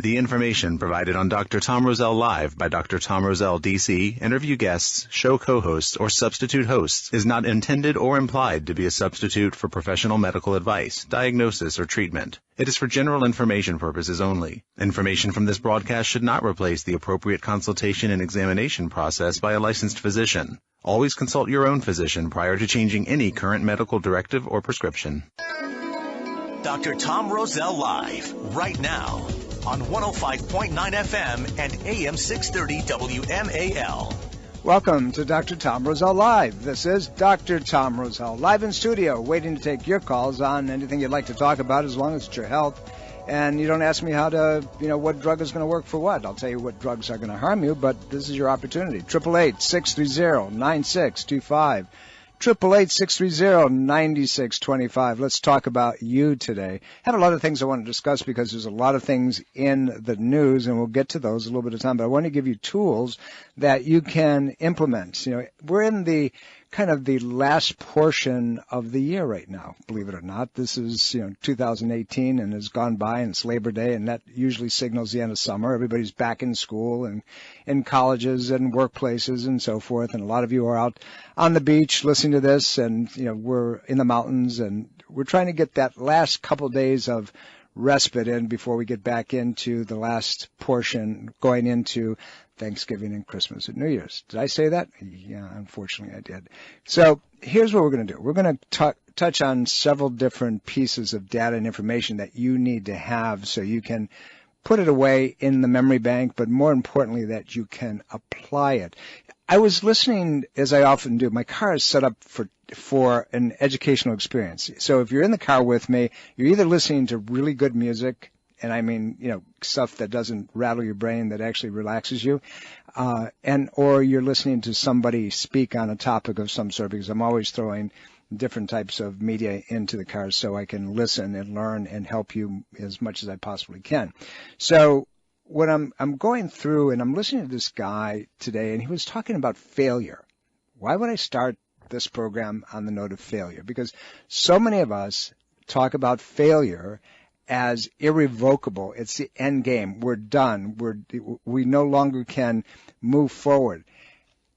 The information provided on Dr. Tom Roselle Live by Dr. Tom Roselle DC, interview guests, show co-hosts, or substitute hosts is not intended or implied to be a substitute for professional medical advice, diagnosis, or treatment. It is for general information purposes only. Information from this broadcast should not replace the appropriate consultation and examination process by a licensed physician. Always consult your own physician prior to changing any current medical directive or prescription. Dr. Tom Roselle Live, right now, on 105.9 FM and AM 630 WMAL. Welcome to Dr. Tom Roselle Live. This is Dr. Tom Roselle, live in studio, waiting to take your calls on anything you'd like to talk about, as long as it's your health. And you don't ask me how to, what drug is going to work for what. I'll tell you what drugs are going to harm you, but this is your opportunity. 888-630-9625. 888-630-9625. Let's talk about you today. I have a lot of things I want to discuss because there's a lot of things in the news, and we'll get to those a little bit of time. But I want to give you tools that you can implement. We're in the kind of the last portion of the year right now, believe it or not. This is, 2018 and has gone by, and it's Labor Day, and that usually signals the end of summer. Everybody's back in school and in colleges and workplaces and so forth. And a lot of you are out on the beach listening to this, and, we're in the mountains, and we're trying to get that last couple days of respite in before we get back into the last portion, going into Thanksgiving and Christmas and New Year's. Did I say that? Yeah, unfortunately I did. So here's what we're going to do. We're going to touch on several different pieces of data and information that you need to have so you can put it away in the memory bank, but more importantly, that you can apply it. I was listening, as I often do. My car is set up for an educational experience. So if you're in the car with me, you're either listening to really good music, and I mean, stuff that doesn't rattle your brain, that actually relaxes you, or you're listening to somebody speak on a topic of some sort, because I'm always throwing different types of media into the car so I can listen and learn and help you as much as I possibly can. So what I'm going through, and I'm listening to this guy today, and he was talking about failure. Why would I start this program on the note of failure? Because so many of us talk about failure as irrevocable. It's the end game. We're done. We no longer can move forward.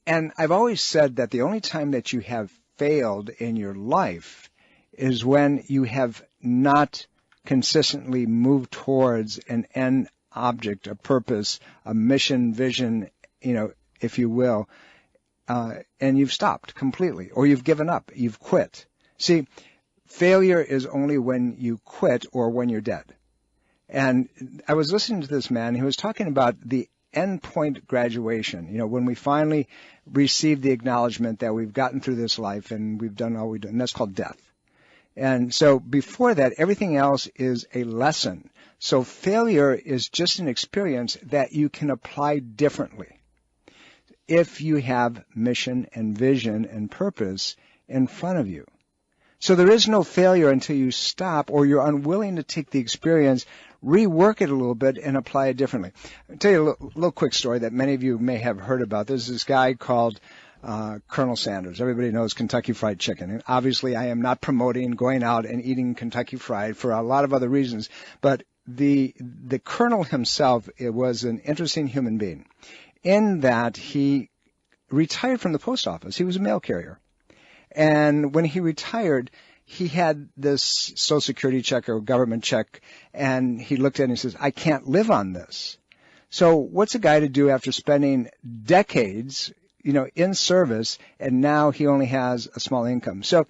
And I've always said that the only time that you have failed in your life is when you have not consistently moved towards an end object, a purpose, a mission, vision, if you will, and you've stopped completely, or you've given up, you've quit. See, failure is only when you quit or when you're dead. And I was listening to this man. He was talking about the endpoint graduation, when we finally receive the acknowledgement that we've gotten through this life and we've done all we've done. And that's called death. And so before that, everything else is a lesson. So failure is just an experience that you can apply differently if you have mission and vision and purpose in front of you. So there is no failure until you stop, or you're unwilling to take the experience, rework it a little bit, and apply it differently. I'll tell you a little quick story that many of you may have heard about. There's this guy called Colonel Sanders. Everybody knows Kentucky Fried Chicken. And obviously, I am not promoting going out and eating Kentucky Fried for a lot of other reasons. But the Colonel himself, it was an interesting human being in that he retired from the post office. He was a mail carrier. And when he retired, he had this Social Security check or government check, and he looked at it and he says, I can't live on this. So what's a guy to do after spending decades, in service, and now he only has a small income? So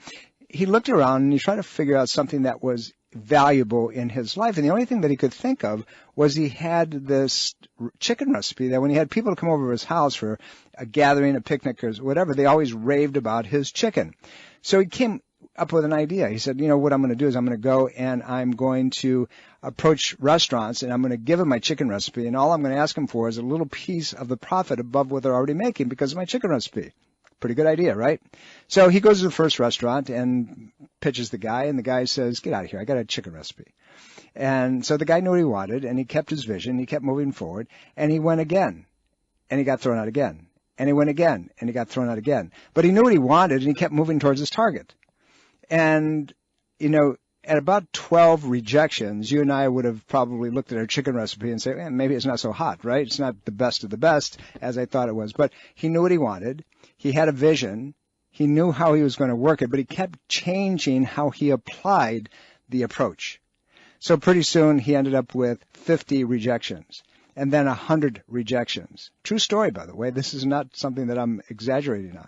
he looked around and he tried to figure out something that was valuable in his life. And the only thing that he could think of was he had this chicken recipe that when he had people come over to his house for a gathering, a picnic, or whatever, they always raved about his chicken. So he came up with an idea. He said, what I'm going to do is I'm going to go and I'm going to approach restaurants and I'm going to give them my chicken recipe, and all I'm going to ask them for is a little piece of the profit above what they're already making because of my chicken recipe. Pretty good idea, right? So he goes to the first restaurant and pitches the guy, and the guy says, get out of here, I got a chicken recipe. And so the guy knew what he wanted, and he kept his vision, he kept moving forward, and he went again, and he got thrown out again. And he went again, and he got thrown out again. But he knew what he wanted, and he kept moving towards his target. And, at about 12 rejections, you and I would have probably looked at our chicken recipe and said, maybe it's not so hot, right? It's not the best of the best as I thought it was. But he knew what he wanted. He had a vision. He knew how he was going to work it, but he kept changing how he applied the approach. So pretty soon he ended up with 50 rejections and then 100 rejections. True story, by the way. This is not something that I'm exaggerating on.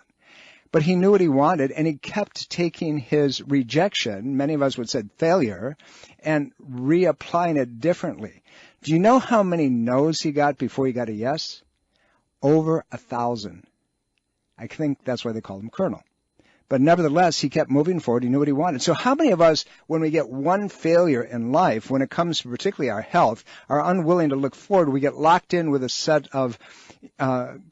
But he knew what he wanted, and he kept taking his rejection, many of us would say failure, and reapplying it differently. Do you know how many no's he got before he got a yes? Over 1,000. I think that's why they called him Colonel. But nevertheless, he kept moving forward. He knew what he wanted. So how many of us, when we get one failure in life, when it comes to particularly our health, are unwilling to look forward? We get locked in with a set of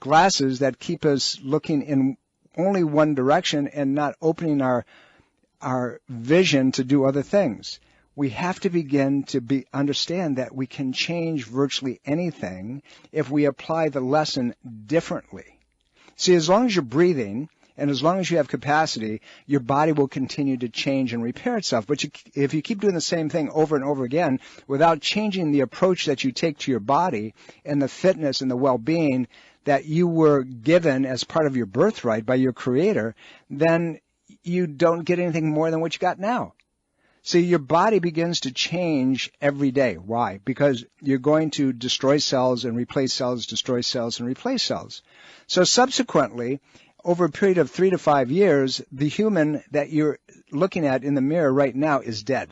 glasses that keep us looking in only one direction and not opening our vision to do other things. We have to begin to understand that we can change virtually anything if we apply the lesson differently. See, as long as you're breathing and as long as you have capacity, your body will continue to change and repair itself. But if you keep doing the same thing over and over again without changing the approach that you take to your body and the fitness and the well-being that you were given as part of your birthright by your Creator, then you don't get anything more than what you got now. See, your body begins to change every day. Why? Because you're going to destroy cells and replace cells, destroy cells and replace cells. So subsequently, over a period of 3 to 5 years, the human that you're looking at in the mirror right now is dead.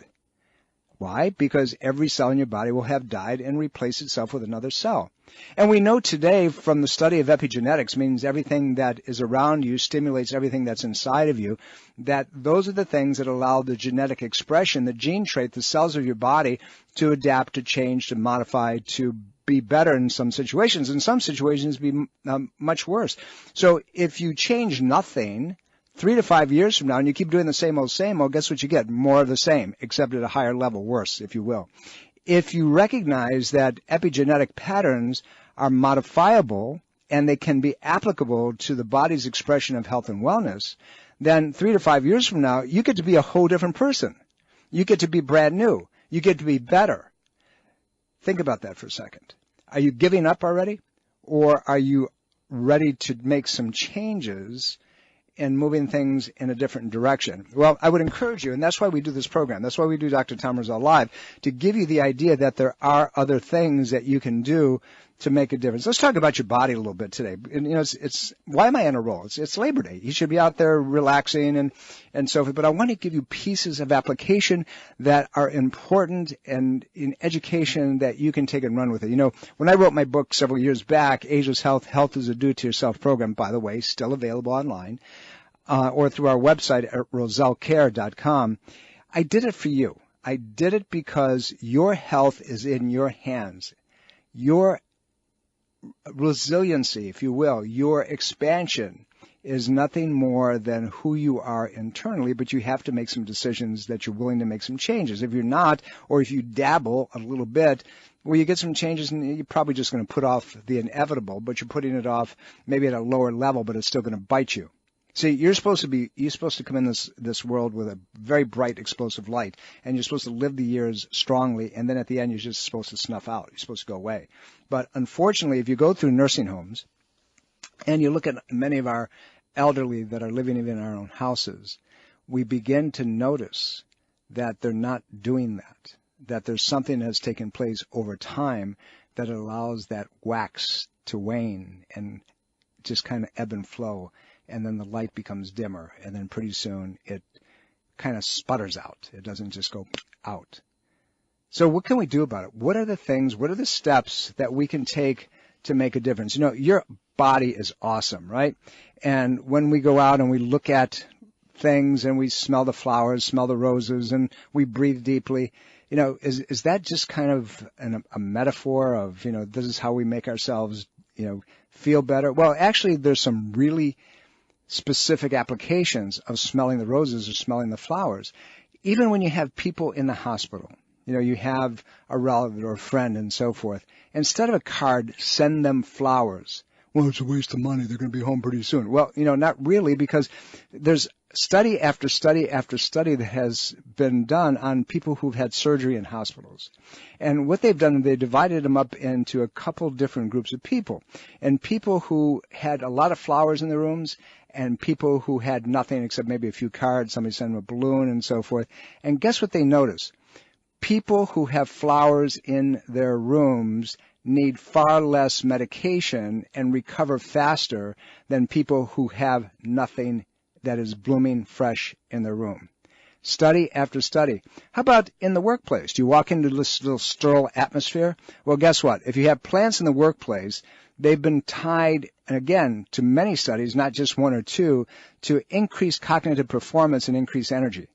Why? Because every cell in your body will have died and replaced itself with another cell. And we know today from the study of epigenetics, means everything that is around you stimulates everything that's inside of you, that those are the things that allow the genetic expression, the gene trait, the cells of your body to adapt, to change, to modify, to be better in some situations. In some situations, be much worse. So if you change nothing 3 to 5 years from now and you keep doing the same old, guess what you get? More of the same, except at a higher level, worse, if you will. If you recognize that epigenetic patterns are modifiable and they can be applicable to the body's expression of health and wellness, then 3 to 5 years from now, you get to be a whole different person. You get to be brand new. You get to be better. Think about that for a second. Are you giving up already? Or are you ready to make some changes and moving things in a different direction? Well, I would encourage you, and that's why we do this program. That's why we do Dr. Tom Roselle Live, to give you the idea that there are other things that you can do to make a difference. Let's talk about your body a little bit today. And, it's why am I on a roll? It's Labor Day. You should be out there relaxing and so forth. But I want to give you pieces of application that are important and in education that you can take and run with it. When I wrote my book several years back, Ageless Health, Health is a Do-It-Yourself program, by the way, still available online, or through our website at rosellcare.com, I did it for you. I did it because your health is in your hands. Your resiliency, if you will, your expansion is nothing more than who you are internally, but you have to make some decisions that you're willing to make some changes. If you're not, or if you dabble a little bit, well, you get some changes and you're probably just going to put off the inevitable, but you're putting it off maybe at a lower level, but it's still going to bite you. See, you're supposed to come in this world with a very bright, explosive light, and you're supposed to live the years strongly, and then at the end you're just supposed to snuff out. You're supposed to go away. But unfortunately, if you go through nursing homes, and you look at many of our elderly that are living even in our own houses, we begin to notice that they're not doing that there's something that has taken place over time that allows that wax to wane and just kind of ebb and flow. And then the light becomes dimmer, and then pretty soon it kind of sputters out. It doesn't just go out. So what can we do about it? What are the steps that we can take to make a difference? Your body is awesome, right? And when we go out and we look at things and we smell the flowers, smell the roses, and we breathe deeply, is that just kind of a metaphor of, this is how we make ourselves, feel better? Well, actually, there's some really specific applications of smelling the roses or smelling the flowers. Even when you have people in the hospital, you have a relative or a friend and so forth, instead of a card, send them flowers. well, it's a waste of money. They're going to be home pretty soon. Well, not really, because there's study after study after study that has been done on people who've had surgery in hospitals. And what they've done, they divided them up into a couple different groups of people. And people who had a lot of flowers in their rooms, and people who had nothing except maybe a few cards, somebody sent them a balloon and so forth. And guess what they notice? People who have flowers in their rooms need far less medication and recover faster than people who have nothing that is blooming fresh in their room. Study after study. How about in the workplace? Do you walk into this little sterile atmosphere? Well, guess what? If you have plants in the workplace, they've been tied, and again, to many studies, not just one or two, to increase cognitive performance and increase energy.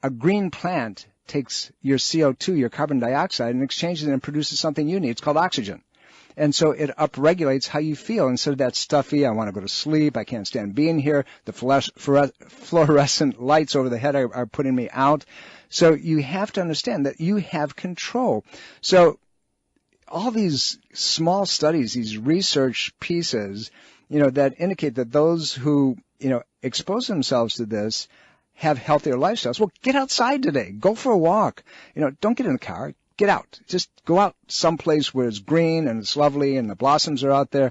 A green plant takes your CO2, your carbon dioxide, and exchanges it and produces something you need. It's called oxygen. And so it upregulates how you feel. Instead of that stuffy, I want to go to sleep, I can't stand being here, the fluorescent lights over the head are putting me out. So you have to understand that you have control. So all these small studies, these research pieces, that indicate that those who, expose themselves to this have healthier lifestyles. Well, get outside today. Go for a walk. Don't get in the car. Get out. Just go out someplace where it's green and it's lovely and the blossoms are out there,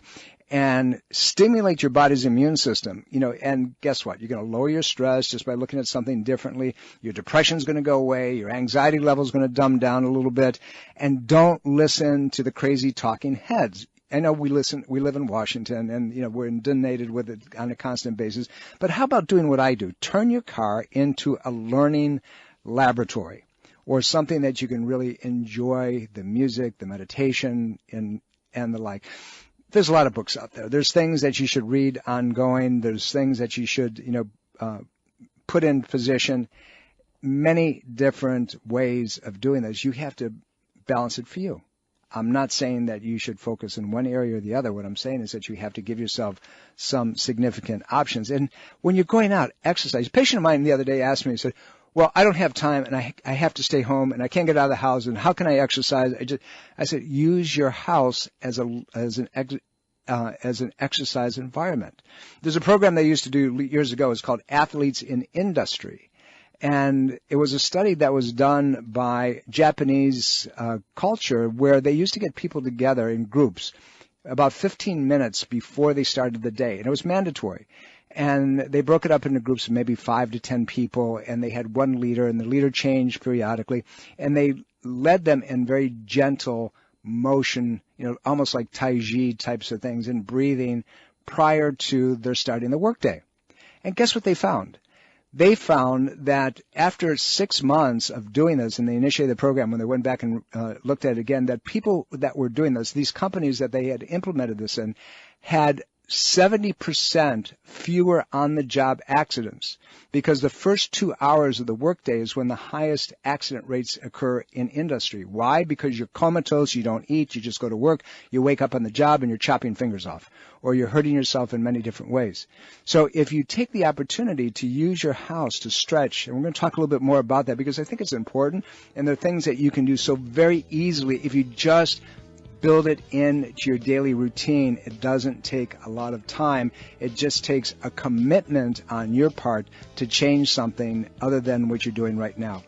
and stimulate your body's immune system. And guess what? You're going to lower your stress just by looking at something differently. Your depression's going to go away. Your anxiety level's going to dumb down a little bit. And don't listen to the crazy talking heads. I know we live in Washington, and, we're inundated with it on a constant basis. But how about doing what I do? Turn your car into a learning laboratory, or something that you can really enjoy, the music, the meditation, and the like. There's a lot of books out there. There's things that you should read ongoing. There's things that you should, put in position. Many different ways of doing this. You have to balance it for you. I'm not saying that you should focus in one area or the other. What I'm saying is that you have to give yourself some significant options. And when you're going out, exercise. A patient of mine the other day asked me, he said, well, I don't have time, and I have to stay home, and I can't get out of the house, and how can I exercise? I said, use your house as an exercise environment. There's a program they used to do years ago. It's called Athletes in Industry. And it was a study that was done by Japanese culture, where they used to get people together in groups about 15 minutes before they started the day. And it was mandatory. And they broke it up into groups of maybe 5 to 10 people, and they had one leader, and the leader changed periodically. And they led them in very gentle motion, almost like Tai Chi types of things, and breathing prior to their starting the workday. And guess what they found? They found that after 6 months of doing this, and they initiated the program, when they went back and looked at it again, that people that were doing this, these companies that they had implemented this in, had 70% fewer on-the-job accidents, because the first 2 hours of the workday is when the highest accident rates occur in industry. Why? Because you're comatose, you don't eat, you just go to work, you wake up on the job and you're chopping fingers off, or you're hurting yourself in many different ways. So if you take the opportunity to use your house to stretch, and we're going to talk a little bit more about that because I think it's important, and there are things that you can do so very easily if you just build it into your daily routine. It doesn't take a lot of time. It just takes a commitment on your part to change something other than what you're doing right now.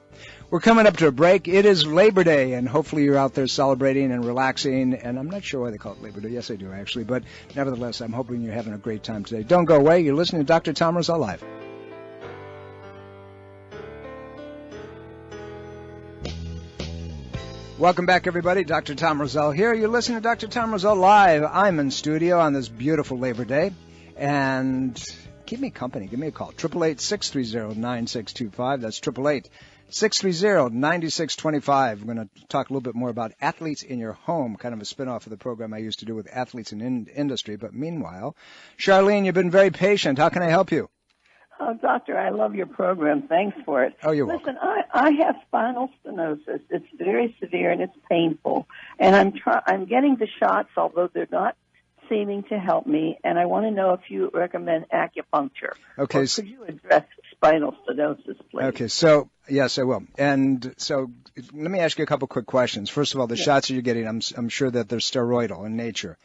We're coming up to a break. It is Labor Day, and hopefully you're out there celebrating and relaxing. And I'm not sure why they call it Labor Day. Yes, I do, actually. But nevertheless, I'm hoping you're having a great time today. Don't go away. You're listening to Dr. Tom Roselle Live. Welcome back, everybody. Dr. Tom Roselle here. You're listening to Dr. Tom Roselle Live. I'm in studio on this beautiful Labor Day. And keep me company. Give me a call. 888-630-9625. That's 888-630-9625. We're going to talk a little bit more about athletes in your home, kind of a spinoff of the program I used to do with athletes in industry. But meanwhile, Charlene, you've been very patient. How can I help you? Oh, doctor, I love your program. Thanks for it. Oh, you're welcome. Listen, I have spinal stenosis. It's very severe and it's painful. And I'm getting the shots, although they're not seeming to help me. And I want to know if you recommend acupuncture. Okay. Or could you address spinal stenosis, please? Okay. So, yes, I will. And so let me ask you a couple quick questions. First of all, the shots that you're getting, I'm sure that they're steroidal in nature.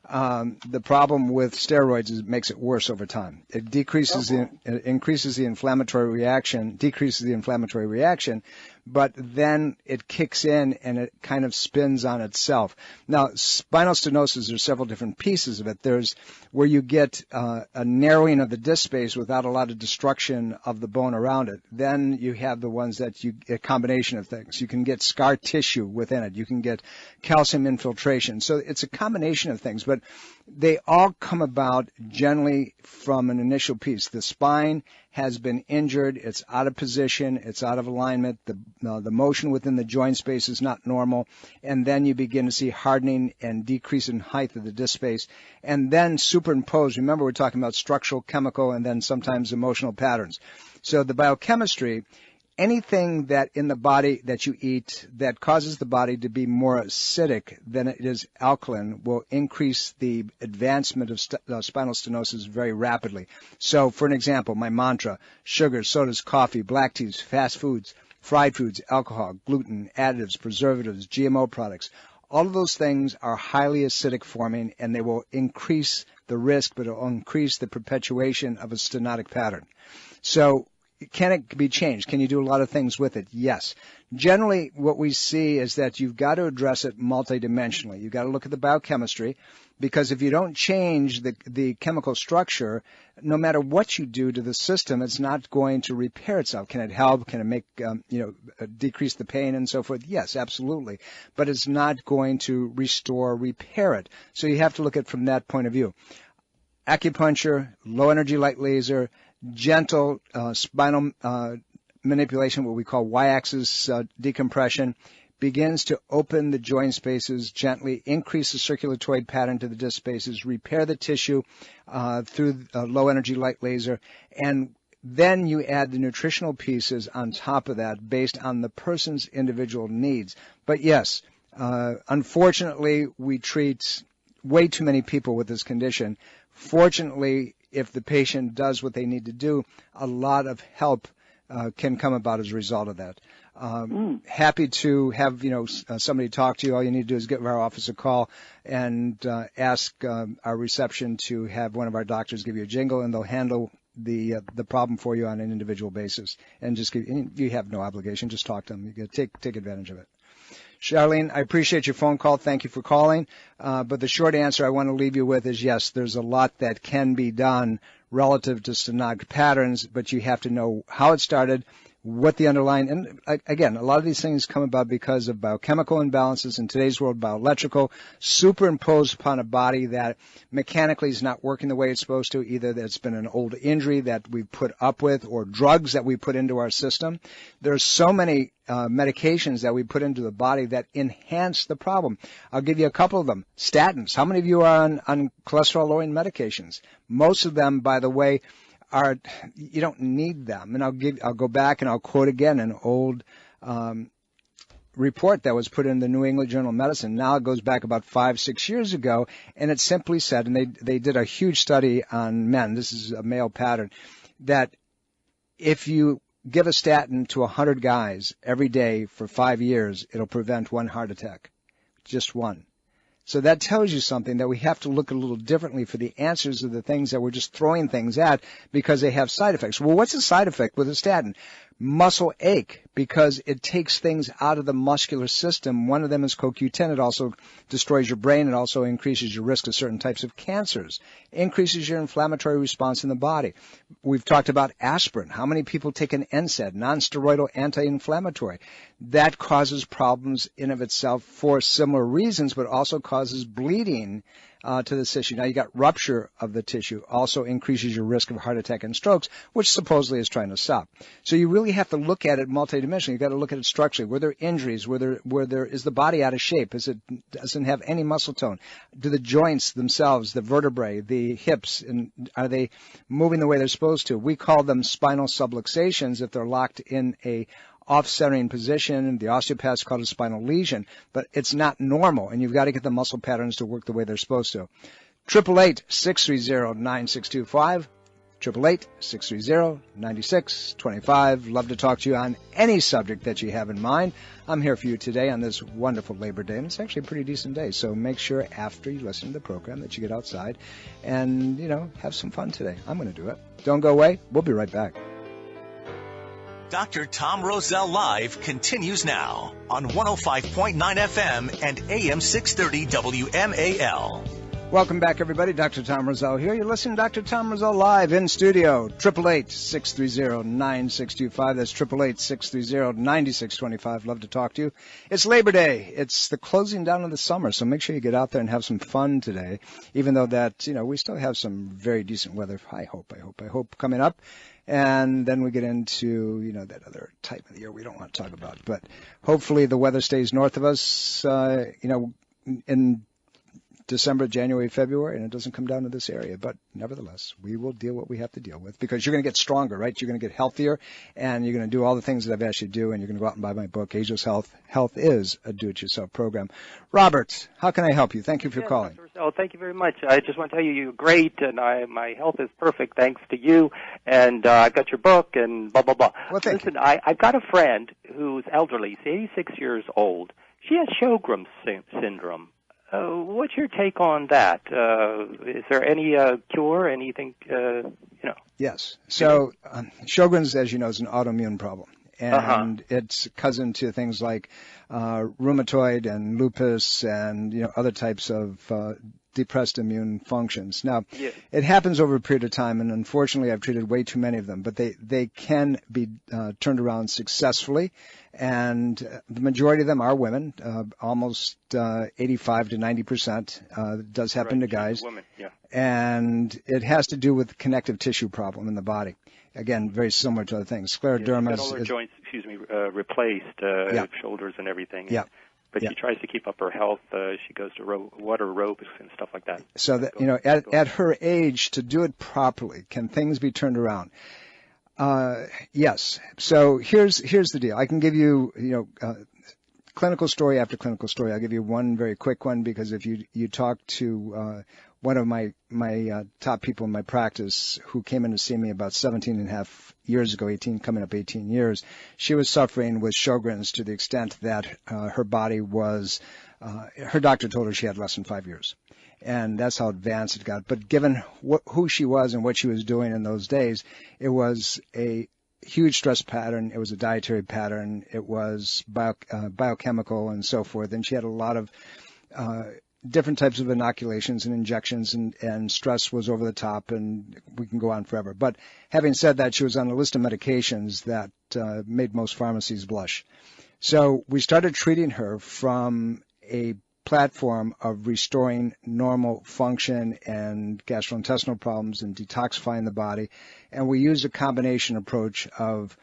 The problem with steroids is it makes it worse over time. It decreases it increases the inflammatory reaction, decreases the inflammatory reaction, but then it kicks in and it kind of spins on itself. Now, spinal stenosis, there's several different pieces of it. There's where you get a narrowing of the disc space without a lot of destruction of the bone around it. Then you have the ones that a combination of things. You can get scar tissue within it. You can get calcium infiltration. So it's a combination of things, but they all come about generally from an initial piece. The spine has been injured, it's out of position, it's out of alignment, the motion within the joint space is not normal, and then you begin to see hardening and decrease in height of the disc space, and then superimposed. Remember, we're talking about structural, chemical, and then sometimes emotional patterns. So the biochemistry, anything that in the body that you eat that causes the body to be more acidic than it is alkaline will increase the advancement of spinal stenosis very rapidly. So, for an example, my mantra: sugar, sodas, coffee, black teas, fast foods, fried foods, alcohol, gluten, additives, preservatives, GMO products. All of those things are highly acidic forming, and they will increase the risk, but it will increase the perpetuation of a stenotic pattern. So, can it be changed? Can you do a lot of things with it? Yes. Generally, what we see is that you've got to address it multidimensionally. You've got to look at the biochemistry, because if you don't change the chemical structure, no matter what you do to the system, it's not going to repair itself. Can it help? Can it make, decrease the pain and so forth? Yes, absolutely. But it's not going to restore, repair it. So you have to look at it from that point of view. Acupuncture, low energy light laser, gentle spinal manipulation, what we call y-axis decompression, begins to open the joint spaces gently, increase the circulatory pattern to the disc spaces, repair the tissue through low energy light laser, and then you add the nutritional pieces on top of that based on the person's individual needs. But yes, unfortunately, we treat way too many people with this condition. Fortunately, if the patient does what they need to do, a lot of help can come about as a result of that. Happy to have somebody talk to you. All you need to do is give our office a call and ask our reception to have one of our doctors give you a jingle, and they'll handle the problem for you on an individual basis. And you have no obligation. Just talk to them. You take advantage of it. Charlene, I appreciate your phone call. Thank you for calling. But the short answer I want to leave you with is yes, there's a lot that can be done relative to stenotic patterns, but you have to know how it started, what the underlying, and again, a lot of these things come about because of biochemical imbalances in today's world, bioelectrical, superimposed upon a body that mechanically is not working the way it's supposed to, either that's been an old injury that we've put up with or drugs that we put into our system. There's so many medications that we put into the body that enhance the problem. I'll give you a couple of them. Statins. How many of you are on cholesterol-lowering medications? Most of them, by the way, you don't need them. And I'll go back and I'll quote again an old report that was put in the New England Journal of Medicine. Now it goes back about 5-6 years ago, and it simply said, and they did a huge study on men, this is a male pattern, that if you give a statin to 100 guys every day for 5 years, it'll prevent one heart attack. Just one. So that tells you something, that we have to look a little differently for the answers of the things that we're just throwing things at because they have side effects. Well, what's the side effect with a statin? Muscle ache, because it takes things out of the muscular system. One of them is CoQ10. It also destroys your brain. It also increases your risk of certain types of cancers, increases your inflammatory response in the body. We've talked about aspirin. How many people take an NSAID, non-steroidal anti-inflammatory? That causes problems in of itself for similar reasons, but also causes bleeding to the tissue. Now you got rupture of the tissue, also increases your risk of heart attack and strokes, which supposedly is trying to stop. So you really have to look at it multidimensionally. You've got to look at it structurally. Were there injuries? Were there is the body out of shape? Doesn't have any muscle tone? Do the joints themselves, the vertebrae, the hips, and are they moving the way they're supposed to? We call them spinal subluxations if they're locked in a off-centering position. The osteopaths call it a spinal lesion, but it's not normal, and you've got to get the muscle patterns to work the way they're supposed to. 888-630-9625. 888-630-9625. Love to talk to you on any subject that you have in mind. I'm here for you today on this wonderful Labor Day, and it's actually a pretty decent day. So make sure after you listen to the program that you get outside and, have some fun today. I'm going to do it. Don't go away. We'll be right back. Dr. Tom Roselle Live continues now on 105.9 FM and AM 630 WMAL. Welcome back, everybody. Dr. Tom Roselle here. You're listening to Dr. Tom Roselle Live in studio. 888-630-9625. That's 888-630-9625. Love to talk to you. It's Labor Day. It's the closing down of the summer, so make sure you get out there and have some fun today, even though that, we still have some very decent weather. I hope coming up. And then we get into, that other type of the year we don't want to talk about. But hopefully the weather stays north of us, in December, January, February, and it doesn't come down to this area. But nevertheless, we will deal what we have to deal with because you're going to get stronger, right? You're going to get healthier, and you're going to do all the things that I've asked you to do, and you're going to go out and buy my book, Ageless Health. Health is a do-it-yourself program. Robert, how can I help you? Thank you for calling. Oh, thank you very much. I just want to tell you you're great, and my health is perfect thanks to you, and I've got your book, and blah, blah, blah. Well, Listen, I've got a friend who's elderly. She's 86 years old. She has Sjogren's syndrome. What's your take on that? Is there any cure, anything, Yes. So Sjogren's, as you know, is an autoimmune problem. And it's cousin to things like rheumatoid and lupus and, other types of depressed immune functions. Now, It happens over a period of time, and unfortunately I've treated way too many of them, but they can be turned around successfully, and the majority of them are women, almost 85 to 90%. It does happen to guys. Women, yeah. And it has to do with connective tissue problem in the body. Again, very similar to other things. Scleroderma all her joints, replaced, shoulders and everything. Yeah. But she tries to keep up her health. She goes to water aerobics and stuff like that. So that at her age, to do it properly, can things be turned around? Yes. So here's the deal. I can give you clinical story after clinical story. I'll give you one very quick one because if you talk to one of my top people in my practice who came in to see me about 17 and a half years ago, coming up 18 years, she was suffering with Sjogren's to the extent that her body was, her doctor told her she had less than 5 years. And that's how advanced it got. But given who she was and what she was doing in those days, it was a huge stress pattern. It was a dietary pattern. It was biochemical and so forth. And she had a lot of different types of inoculations and injections, and stress was over the top, and we can go on forever. But having said that, she was on a list of medications that made most pharmacies blush. So we started treating her from a platform of restoring normal function and gastrointestinal problems and detoxifying the body. And we used a combination approach of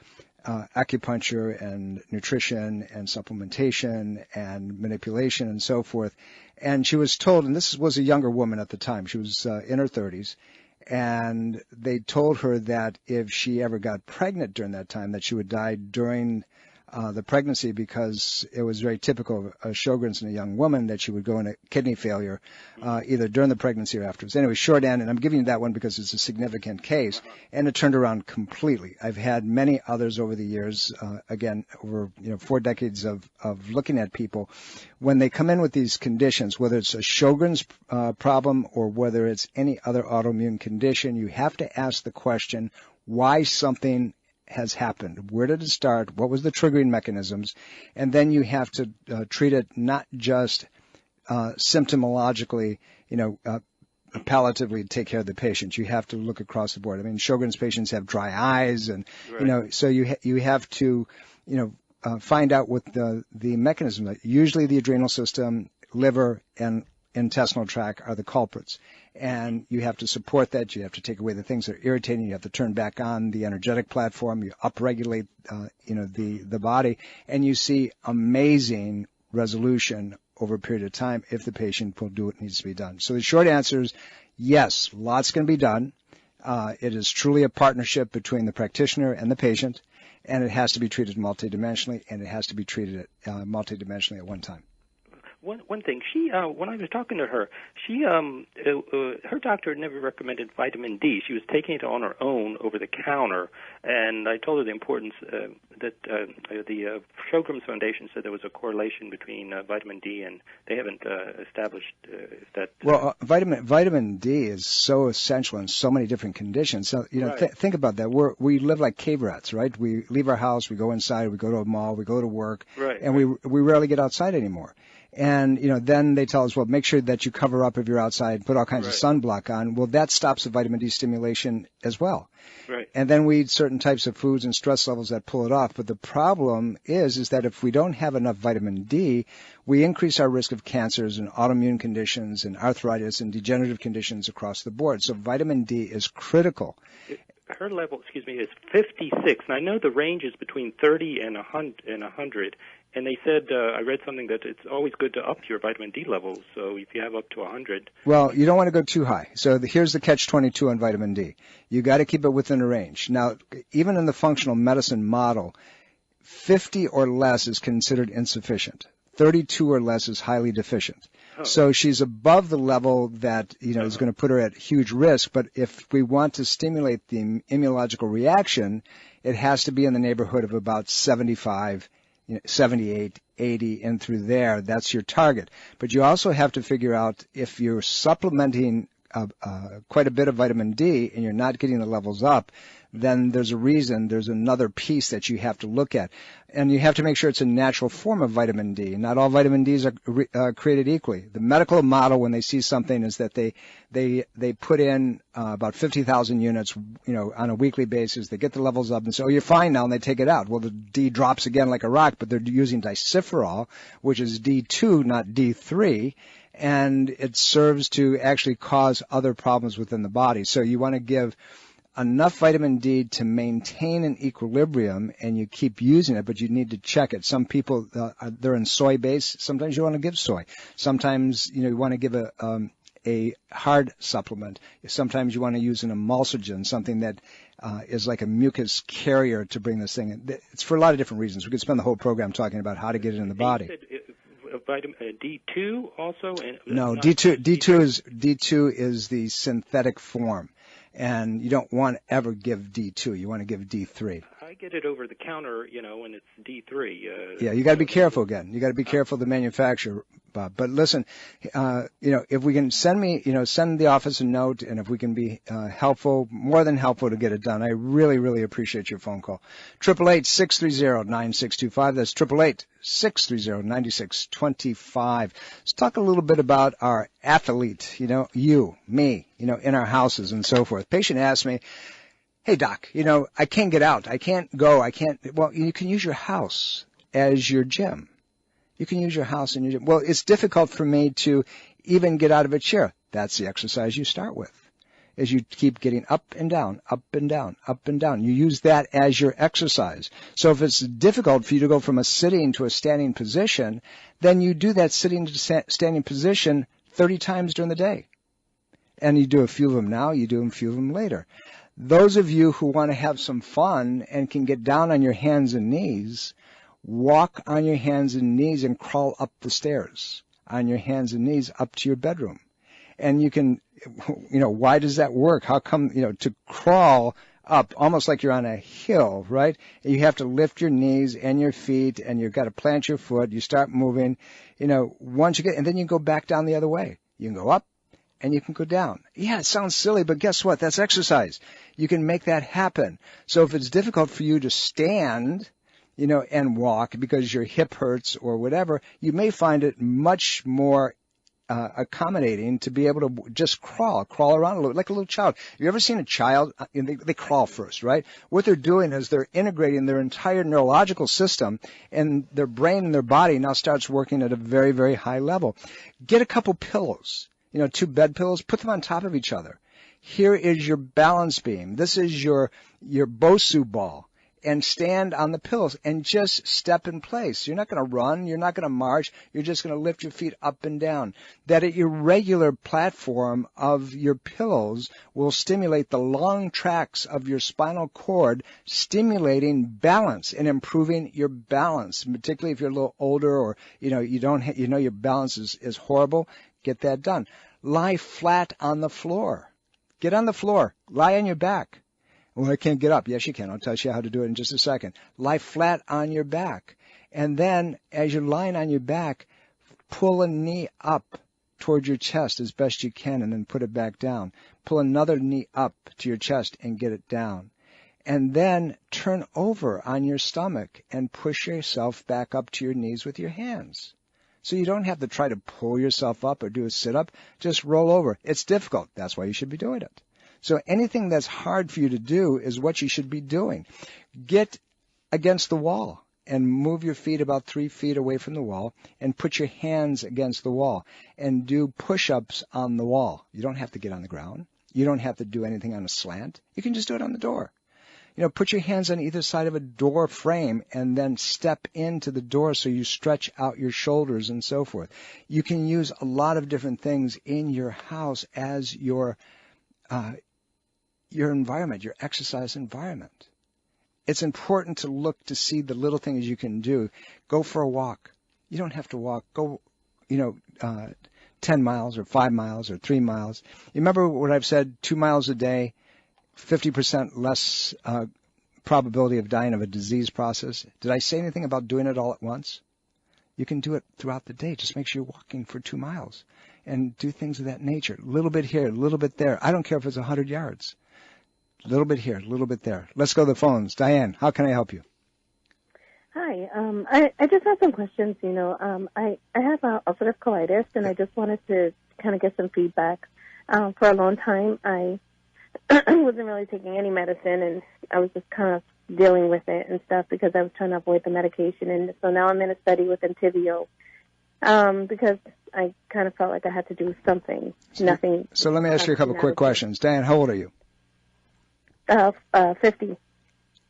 acupuncture and nutrition and supplementation and manipulation and so forth. And she was told, and this was a younger woman at the time, she was in her 30s, and they told her that if she ever got pregnant during that time, that she would die during the pregnancy because it was very typical of Sjogren's in a young woman that she would go into kidney failure either during the pregnancy or afterwards. Anyway, short end, and I'm giving you that one because it's a significant case, and it turned around completely. I've had many others over the years, again, over 4 decades of looking at people. When they come in with these conditions, whether it's a Sjogren's problem or whether it's any other autoimmune condition, you have to ask the question, why something has happened. Where did it start? What was the triggering mechanisms? And then you have to treat it not just symptomologically, palliatively take care of the patient. You have to look across the board. I mean, Sjogren's patients have dry eyes, and so you have to find out what the mechanism. Usually, the adrenal system, liver, and intestinal tract are the culprits. And you have to support that. You have to take away the things that are irritating. You have to turn back on the energetic platform. You upregulate, the body, and you see amazing resolution over a period of time if the patient will do what needs to be done. So the short answer is yes, lots can be done. It is truly a partnership between the practitioner and the patient, and it has to be treated multidimensionally, and it has to be treated multidimensionally at one time. one thing. She when I was talking to her, she her doctor never recommended vitamin D. She was taking it on her own over the counter, and I told her the importance that the Sjogren's Foundation said there was a correlation between vitamin D, and they haven't established that. Well, vitamin D is so essential in so many different conditions. So Right. think about that. We live like cave rats, right? We leave our house, we go inside, we go to a mall, we go to work, Right, and right. we rarely get outside anymore. And then they tell us, well, make sure that you cover up if you're outside, put all kinds of sunblock on. Well, that stops the vitamin D stimulation as well. Right. And then we eat certain types of foods and stress levels that pull it off. But the problem is that if we don't have enough vitamin D, we increase our risk of cancers and autoimmune conditions and arthritis and degenerative conditions across the board. So vitamin D is critical. Her level, is 56, and I know the range is between 30 and 100. And they said, I read something that it's always good to up your vitamin D levels. So if you have up to 100. Well, you don't want to go too high. So here's the catch-22 on vitamin D. You got to keep it within a range. Now, even in the functional medicine model, 50 or less is considered insufficient. 32 or less is highly deficient. Oh. So she's above the level that, is going to put her at huge risk. But if we want to stimulate the immunological reaction, it has to be in the neighborhood of about 75, 78, 80, and through there. That's your target. But you also have to figure out if you're supplementing quite a bit of vitamin D and you're not getting the levels up, then there's a reason, there's another piece that you have to look at. And you have to make sure it's a natural form of vitamin D. Not all vitamin Ds are created equally. The medical model, when they see something, is that they put in about 50,000 units, on a weekly basis. They get the levels up and say, oh, you're fine now, and they take it out. Well, the D drops again like a rock, but they're using disulfiram, which is D2, not D3. And it serves to actually cause other problems within the body. So you want to give enough vitamin D to maintain an equilibrium, and you keep using it, but you need to check it. Some people, they're in soy base. Sometimes you want to give soy. Sometimes, you want to give a hard supplement. Sometimes you want to use an emulsiogen, something that is like a mucus carrier to bring this thing in. It's for a lot of different reasons. We could spend the whole program talking about how to get it in the body. Vitamin D2 also? No, D2 is the synthetic form. And you don't want to ever give D2. You want to give D3. I get it over the counter, and it's D3. Yeah, you got to be careful again. You got to be careful of the manufacturer, Bob. But listen, if we can send the office a note, and if we can be helpful, more than helpful to get it done. I really, really appreciate your phone call. 888-630-9625. That's 888-630-9625. Let's talk a little bit about our athlete, you, me, in our houses and so forth. Patient asked me, hey, doc, I can't get out. I can't go. Well, you can use your house as your gym. You can use your house and your gym. Well, it's difficult for me to even get out of a chair. That's the exercise you start with, is you keep getting up and down, up and down, up and down. You use that as your exercise. So if it's difficult for you to go from a sitting to a standing position, then you do that sitting to standing position 30 times during the day. And you do a few of them now, you do a few of them later. Those of you who want to have some fun and can get down on your hands and knees, walk on your hands and knees and crawl up the stairs on your hands and knees up to your bedroom. And you can, why does that work? How come, to crawl up almost like you're on a hill, right? You have to lift your knees and your feet, and you've got to plant your foot. You start moving, once you get, and then you go back down the other way. You can go up and you can go down. Yeah, it sounds silly, but guess what? That's exercise. You can make that happen. So if it's difficult for you to stand, and walk because your hip hurts or whatever, you may find it much more accommodating to be able to just crawl around a little, like a little child. Have you ever seen a child? They crawl first, right? What they're doing is they're integrating their entire neurological system, and their brain and their body now starts working at a very, very high level. Get a couple pillows, 2 bed pillows, put them on top of each other. Here is your balance beam. This is your BOSU ball. and stand on the pillows and just step in place. You're not going to run. You're not going to march. You're just going to lift your feet up and down. That irregular platform of your pillows will stimulate the long tracts of your spinal cord, stimulating balance and improving your balance, particularly if you're a little older or, your balance is horrible. Get that done. Lie flat on the floor. Get on the floor. Lie on your back. Well, I can't get up. Yes, you can. I'll tell you how to do it in just a second. Lie flat on your back. And then, as you're lying on your back, pull a knee up toward your chest as best you can and then put it back down. Pull another knee up to your chest and get it down. And then turn over on your stomach and push yourself back up to your knees with your hands. So you don't have to try to pull yourself up or do a sit-up. Just roll over. It's difficult. That's why you should be doing it. So anything that's hard for you to do is what you should be doing. Get against the wall and move your feet about 3 feet away from the wall and put your hands against the wall and do push-ups on the wall. You don't have to get on the ground. You don't have to do anything on a slant. You can just do it on the door. Put your hands on either side of a door frame and then step into the door so you stretch out your shoulders and so forth. You can use a lot of different things in your house as your environment, your exercise environment. It's important to look to see the little things you can do. Go for a walk. You don't have to walk. Go, 10 miles or 5 miles or 3 miles. You remember what I've said, 2 miles a day, 50% less probability of dying of a disease process. Did I say anything about doing it all at once? You can do it throughout the day. Just make sure you're walking for 2 miles and do things of that nature. A little bit here, a little bit there. I don't care if it's 100 yards. A little bit here, a little bit there. Let's go to the phones. Diane, how can I help you? Hi. I just have some questions. I have ulcerative colitis, and I just wanted to kind of get some feedback. For a long time, I wasn't really taking any medicine, and I was just kind of dealing with it and stuff because I was trying to avoid the medication. And so now I'm in a study with Entyvio because I kind of felt like I had to do something. Nothing. So let me ask you a couple quick questions. Diane, how old are you? 50.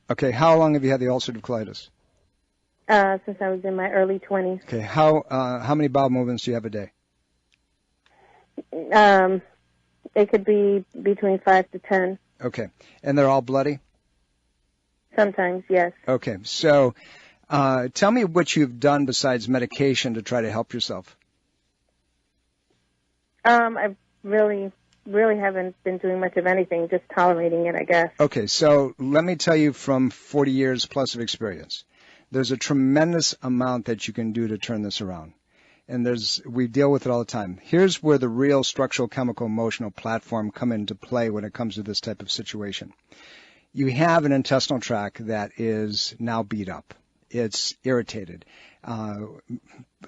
Okay. How long have you had the ulcerative colitis? Since I was in my early 20s. Okay. How many bowel movements do you have a day? It could be between 5 to 10. Okay. And they're all bloody? Sometimes, yes. Okay. So tell me what you've done besides medication to try to help yourself. I really haven't been doing much of anything, just tolerating it, I guess. Okay. So let me tell you from 40 years plus of experience, there's a tremendous amount that you can do to turn this around. And we deal with it all the time. Here's where the real structural, chemical, emotional platform come into play when it comes to this type of situation. You have an intestinal tract that is now beat up. It's irritated.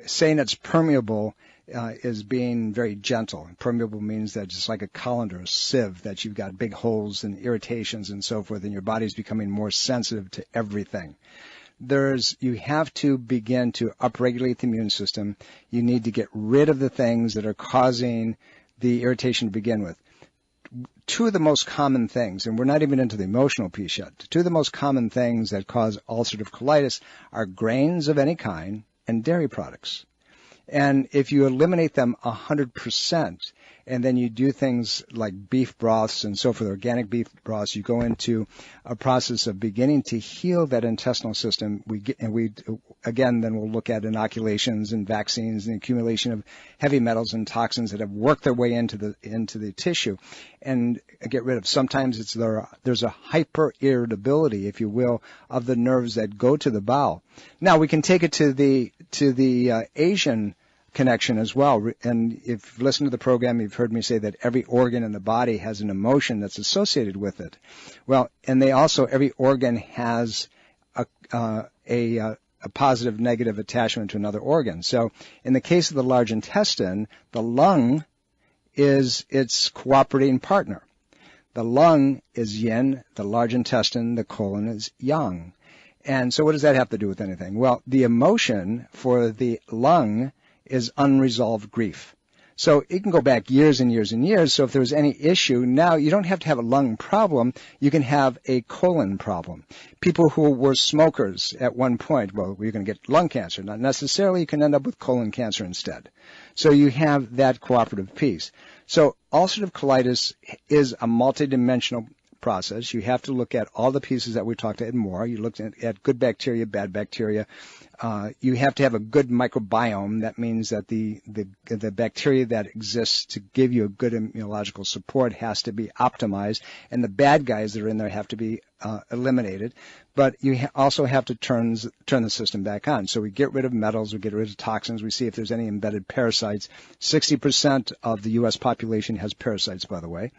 Saying it's permeable is being very gentle. Permeable means that just like a colander, a sieve, that you've got big holes and irritations and so forth, and your body's becoming more sensitive to everything. You have to begin to upregulate the immune system. You need to get rid of the things that are causing the irritation to begin with. Two of the most common things, and we're not even into the emotional piece yet, two of the most common things that cause ulcerative colitis are grains of any kind and dairy products. And if you eliminate them 100%, and then you do things like beef broths and so forth, organic beef broths, you go into a process of beginning to heal that intestinal system. Then we'll look at inoculations and vaccines and accumulation of heavy metals and toxins that have worked their way into the tissue, and get rid of. Sometimes there's a hyper irritability, if you will, of the nerves that go to the bowel. Now we can take it to the Asian connection as well. And if you've listened to the program, you've heard me say that every organ in the body has an emotion that's associated with it. Well, and every organ has a positive, negative attachment to another organ. So in the case of the large intestine, the lung is its cooperating partner. The lung is yin, the large intestine, the colon is yang. And so what does that have to do with anything? Well, the emotion for the lung is unresolved grief. So it can go back years and years and years. So if there was any issue, now you don't have to have a lung problem. You can have a colon problem. People who were smokers at one point, well, you're going to get lung cancer. Not necessarily. You can end up with colon cancer instead. So you have that cooperative piece. So ulcerative colitis is a multidimensional process. You have to look at all the pieces that we talked about and more. You looked at good bacteria, bad bacteria. You have to have a good microbiome. That means that the bacteria that exists to give you a good immunological support has to be optimized, and the bad guys that are in there have to be eliminated. But you also have to turn the system back on. So we get rid of metals, we get rid of toxins, we see if there's any embedded parasites. 60% of the U.S. population has parasites, by the way.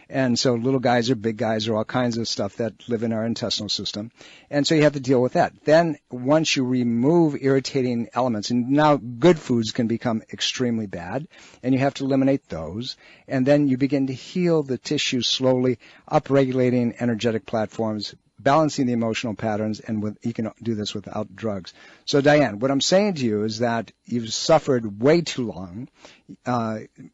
And so little guys or big guys or all kinds of stuff that live in our intestinal system. And so you have to deal with that. Then once you remove irritating elements, and now good foods can become extremely bad, and you have to eliminate those. And then you begin to heal the tissue slowly, upregulating energetic platforms, balancing the emotional patterns, and you can do this without drugs. So, Diane, what I'm saying to you is that you've suffered way too long.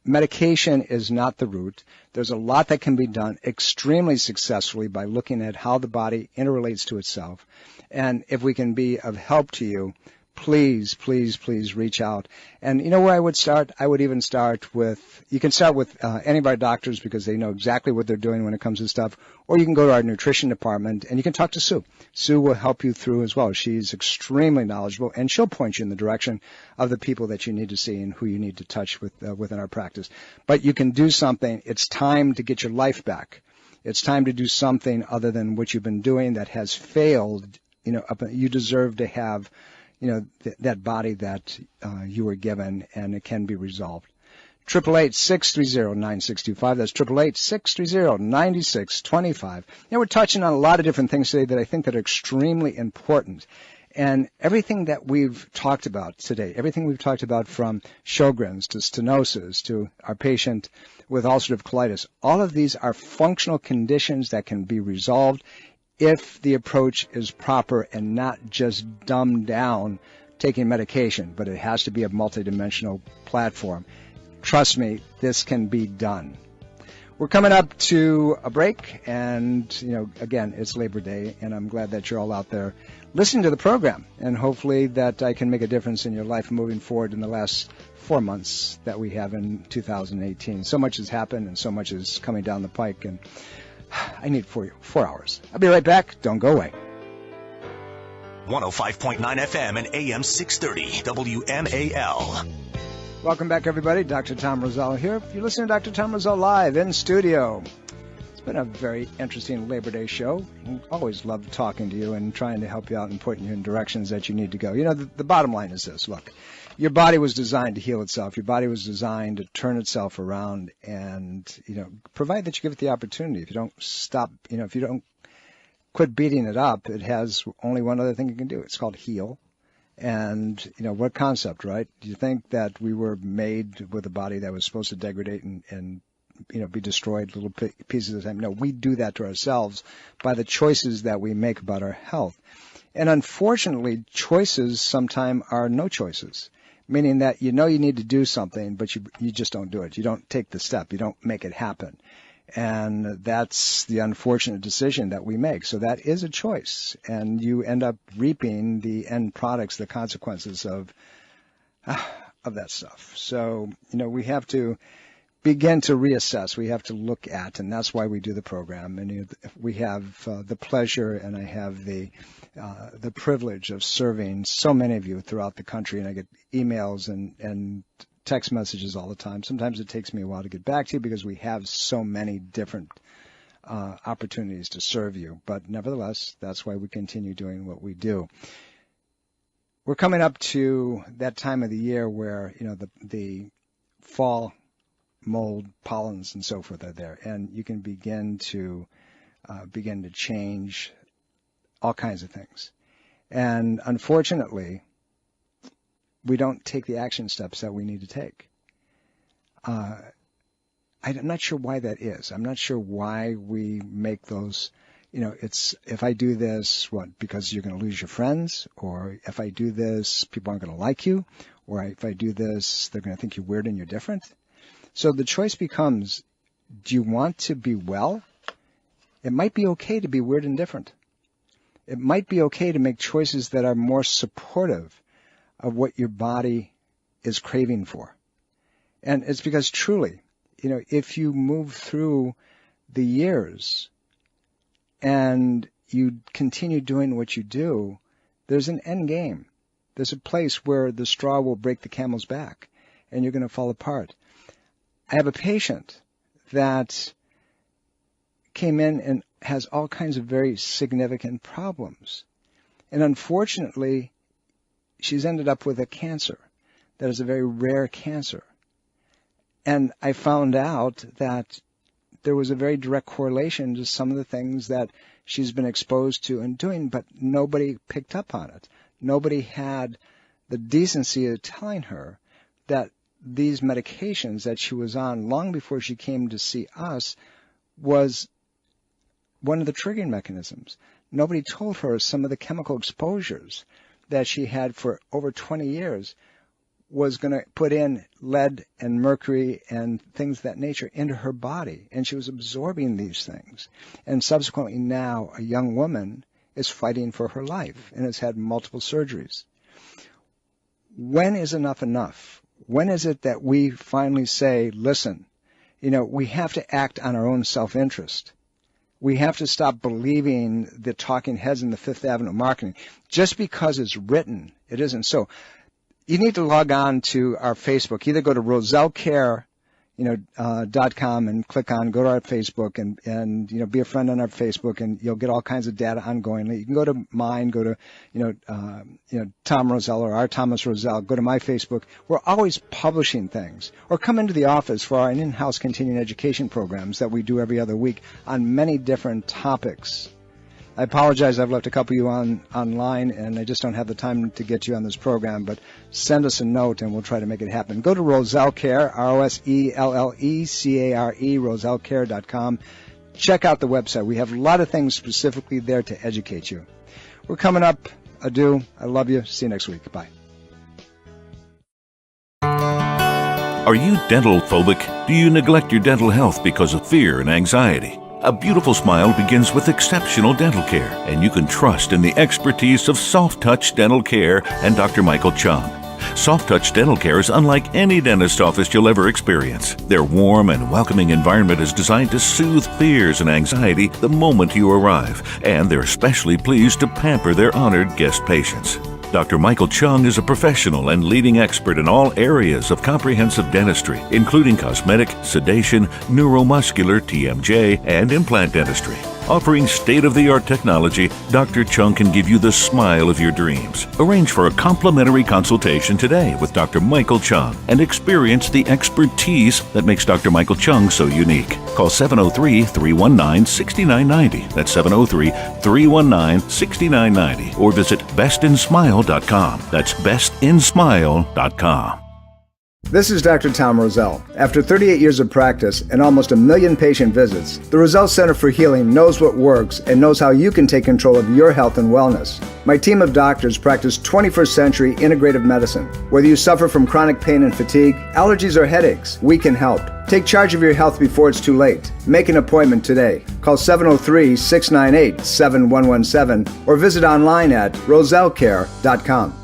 Medication is not the root. There's a lot that can be done extremely successfully by looking at how the body interrelates to itself. And if we can be of help to you, please, please, please reach out. And you know where I would start? I would even start with, you can start with any of our doctors because they know exactly what they're doing when it comes to stuff. Or you can go to our nutrition department and you can talk to Sue. Sue will help you through as well. She's extremely knowledgeable and she'll point you in the direction of the people that you need to see and who you need to touch with within our practice. But you can do something. It's time to get your life back. It's time to do something other than what you've been doing that has failed. You know, you deserve to have that body that you were given, and it can be resolved. 888-630-9625. That's 888-630-9625. We're touching on a lot of different things today that I think that are extremely important. And everything that we've talked about today, everything we've talked about from Sjogren's to stenosis to our patient with ulcerative colitis, all of these are functional conditions that can be resolved if the approach is proper and not just dumbed down taking medication, but it has to be a multidimensional platform. Trust me, this can be done. We're coming up to a break, and, again, it's Labor Day, and I'm glad that you're all out there listening to the program, and hopefully that I can make a difference in your life moving forward in the last 4 months that we have in 2018. So much has happened, and so much is coming down the pike, and I need 4 hours. I'll be right back. Don't go away. 105.9 FM and AM 630 WMAL. Welcome back, everybody. Dr. Tom Roselle here. You're listening to Dr. Tom Roselle live in studio. It's been a very interesting Labor Day show. I always love talking to you and trying to help you out and pointing you in directions that you need to go. The bottom line is this. Look, your body was designed to heal itself. Your body was designed to turn itself around and, provide that you give it the opportunity. If you don't stop, if you don't quit beating it up, it has only one other thing you can do. It's called heal. And, what concept, right? Do you think that we were made with a body that was supposed to degrade and be destroyed little pieces at a time? No, we do that to ourselves by the choices that we make about our health. And unfortunately, choices sometimes are no choices, meaning that you need to do something, but you just don't do it. You don't take the step. You don't make it happen. And that's the unfortunate decision that we make. So that is a choice. And you end up reaping the end products, the consequences of that stuff. So, we have to begin to reassess. We have to look at, and that's why we do the program. And we have the pleasure, and I have the privilege of serving so many of you throughout the country. And I get emails and text messages all the time. Sometimes it takes me a while to get back to you because we have so many different opportunities to serve you. But nevertheless, that's why we continue doing what we do. We're coming up to that time of the year where, the fall mold, pollens, and so forth are there. And you can begin to change all kinds of things. And unfortunately, we don't take the action steps that we need to take. I'm not sure why that is. I'm not sure why we make those, it's if I do this, what, because you're going to lose your friends, or if I do this, people aren't going to like you, or if I do this, they're going to think you're weird and you're different. So the choice becomes, do you want to be well? It might be okay to be weird and different. It might be okay to make choices that are more supportive of what your body is craving for. And it's because truly, if you move through the years and you continue doing what you do, there's an end game. There's a place where the straw will break the camel's back and you're going to fall apart. I have a patient that came in and has all kinds of very significant problems. And unfortunately, she's ended up with a cancer that is a very rare cancer. And I found out that there was a very direct correlation to some of the things that she's been exposed to and doing, but nobody picked up on it. Nobody had the decency of telling her that these medications that she was on long before she came to see us was one of the triggering mechanisms. Nobody told her some of the chemical exposures that she had for over 20 years was going to put in lead and mercury and things of that nature into her body. And she was absorbing these things. And subsequently now a young woman is fighting for her life and has had multiple surgeries. When is enough enough? When is it that we finally say, listen, we have to act on our own self-interest. We have to stop believing the talking heads in the Fifth Avenue marketing. Just because it's written, it isn't so. You need to log on to our Facebook. Either go to rosellecare.com and click on, go to our Facebook and be a friend on our Facebook, and you'll get all kinds of data ongoingly. You can go to mine, go to, Tom Roselle or our Thomas Roselle, go to my Facebook. We're always publishing things. Or come into the office for our in-house continuing education programs that we do every other week on many different topics. I apologize, I've left a couple of you online, and I just don't have the time to get you on this program, but send us a note, and we'll try to make it happen. Go to Roselle Care, ROSELLECARE, rosellecare.com. Check out the website. We have a lot of things specifically there to educate you. We're coming up. Adieu. I love you. See you next week. Bye. Are you dental phobic? Do you neglect your dental health because of fear and anxiety? A beautiful smile begins with exceptional dental care, and you can trust in the expertise of Soft Touch Dental Care and Dr. Michael Chung. Soft Touch Dental Care is unlike any dentist office you'll ever experience. Their warm and welcoming environment is designed to soothe fears and anxiety the moment you arrive, and they're especially pleased to pamper their honored guest patients. Dr. Michael Chung is a professional and leading expert in all areas of comprehensive dentistry, including cosmetic, sedation, neuromuscular, TMJ, and implant dentistry. Offering state-of-the-art technology, Dr. Chung can give you the smile of your dreams. Arrange for a complimentary consultation today with Dr. Michael Chung and experience the expertise that makes Dr. Michael Chung so unique. Call 703-319-6990. That's 703-319-6990. Or visit bestinsmile.com. That's bestinsmile.com. This is Dr. Tom Roselle. After 38 years of practice and almost 1 million patient visits, the Roselle Center for Healing knows what works and knows how you can take control of your health and wellness. My team of doctors practice 21st century integrative medicine. Whether you suffer from chronic pain and fatigue, allergies, or headaches, we can help. Take charge of your health before it's too late. Make an appointment today. Call 703-698-7117 or visit online at rosellecare.com.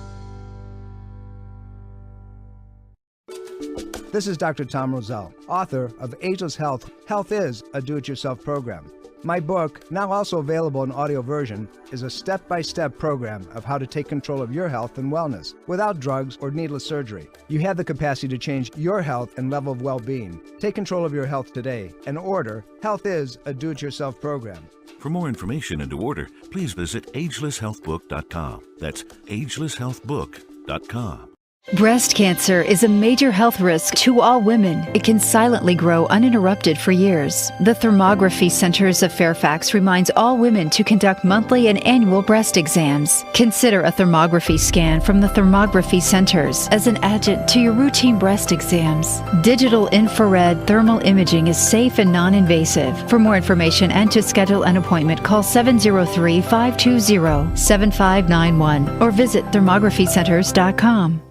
This is Dr. Tom Roselle, author of Ageless Health. Health is a do-it-yourself program. My book, now also available in audio version, is a step-by-step program of how to take control of your health and wellness without drugs or needless surgery. You have the capacity to change your health and level of well-being. Take control of your health today and order Health is a do-it-yourself program. For more information and to order, please visit agelesshealthbook.com. That's agelesshealthbook.com. Breast cancer is a major health risk to all women. It can silently grow uninterrupted for years. The Thermography Centers of Fairfax reminds all women to conduct monthly and annual breast exams. Consider a thermography scan from the Thermography Centers as an adjunct to your routine breast exams. Digital infrared thermal imaging is safe and non-invasive. For more information and to schedule an appointment, call 703-520-7591 or visit thermographycenters.com.